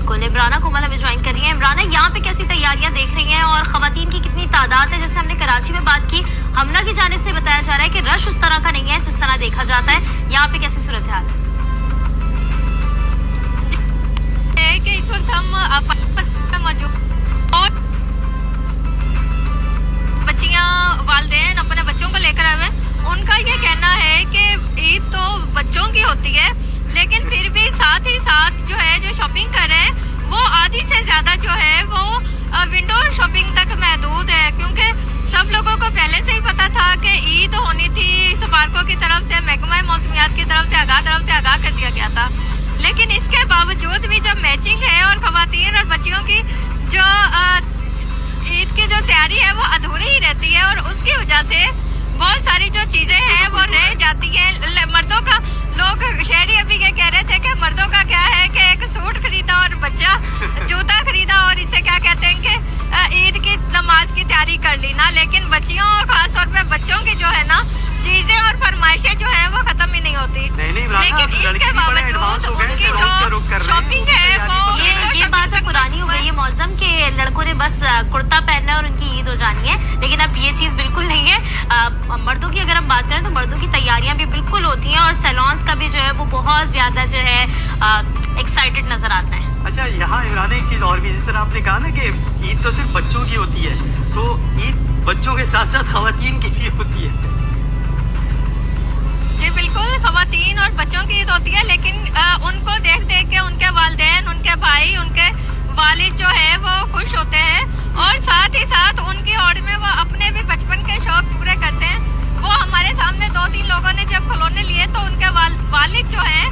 बिल्कुल। इमराना कोमल हमें ज्वाइन कर रही है। इमराना, यहाँ पे कैसी तैयारियां देख रही हैं और खवातीन की कितनी तादाद है? जैसे हमने कराची में बात की, हमला की जानिब से बताया जा रहा है कि रश उस तरह का नहीं है जिस तरह देखा जाता है। यहाँ पे कैसी सूरत हाल है कि इस वक्त हम मौजूद और बच्चियां वालिदैन अपने बच्चों को लेकर आए हैं। उनका ये कहना है कि ईद तो बच्चों की होती है, लेकिन फिर भी साथ ही साथ जो है जो शॉपिंग कर रहे हैं वो आधी से ज़्यादा जो है वो विंडो शॉपिंग तक महदूद है, क्योंकि सब लोगों को पहले से ही पता था कि ईद होनी थी। सफारकों की तरफ से, महकमा मौसमियात की तरफ से आगाह कर दिया गया था, लेकिन इसके बावजूद भी जो मैचिंग है और खवातीन और बच्चियों की जो ईद की जो तैयारी है वो अधूरी ही रहती है, और उसकी वजह से बहुत सारी जो चीज़ें हैं वो रह जाती हैं। मर्दों का, लोग शहरी अभी ये कह रहे थे कि मर्दों का क्या है कि एक सूट खरीदा और बच्चा जूता खरीदा और इसे क्या कहते हैं कि ईद की नमाज की तैयारी कर ली ना, लेकिन बच्चियों और ख़ास तौर पे बच्चों की जो है ना चीज़ें और फरमाइशें जो है वो ख़त्म ही नहीं होती। लेकिन इसके बावजूद उनकी जो शॉपिंग है वो ये बात है पुरानी हो गई है मौसम के लड़कों ने बस कुर्ता पहनना है और उनकी ईद हो जानी है, लेकिन अब ये चीज़ बिल्कुल नहीं है। मर्दों की अगर हम बात करें तो मर्दों की तैयारियां भी बिल्कुल होती हैं और सैलून्स का भी जो है वो बहुत ज़्यादा जो है एक्साइटेड नज़र आता है। अच्छा, यहाँ इमरान एक चीज़ और भी, जिस तरह आपने कहा ना कि ईद तो सिर्फ बच्चों की होती है, तो ईद बच्चों के साथ साथ खवातीन की भी होती है। जी बिल्कुल, खवातीन और बच्चों की ईद होती है, लेकिन उनको देख देख के उनके वालिदैन, उनके भाई, उनके वालिद जो है वो खुश होते हैं, और साथ ही साथ उनकी ओर में वो अपने भी बचपन के शौक पूरे करते हैं। वो हमारे सामने 2-3 लोगों ने जब खिलौने लिए तो उनके वालिद जो है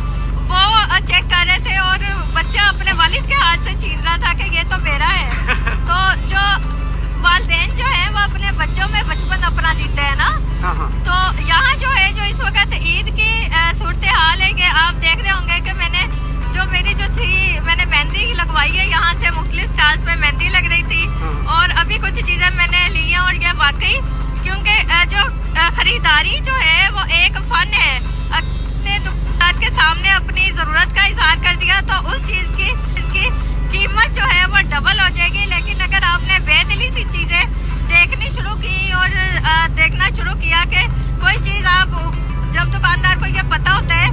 वो चेक कर रहे थे और बच्चा अपने वालिद के हाथ से छीन रहा था कि ये तो मेरा है। तो जो वालिदैन जो है वो अपने बच्चों में बचपन अपना जीते हैं ना। तो यहाँ जो है जो इस वक्त ईद की सूरत हाल है कि आप देख रहे होंगे कि मेरी जो थी मैंने मेहंदी लगवाई है, यहाँ से मुख्तलिफ स्टाइल्स में मेहंदी लग रही थी, और अभी कुछ चीज़ें मैंने ली हैं, और ये वाकई क्योंकि जो खरीदारी जो है वो एक फ़न है। अपने दुकानदार के सामने अपनी ज़रूरत का इजहार कर दिया तो उस चीज़ की इसकी कीमत जो है वो डबल हो जाएगी, लेकिन अगर आपने बेदिली सी चीज़ें देखनी शुरू की और देखना शुरू किया कि कोई चीज़ आप, जब दुकानदार को ये पता होता है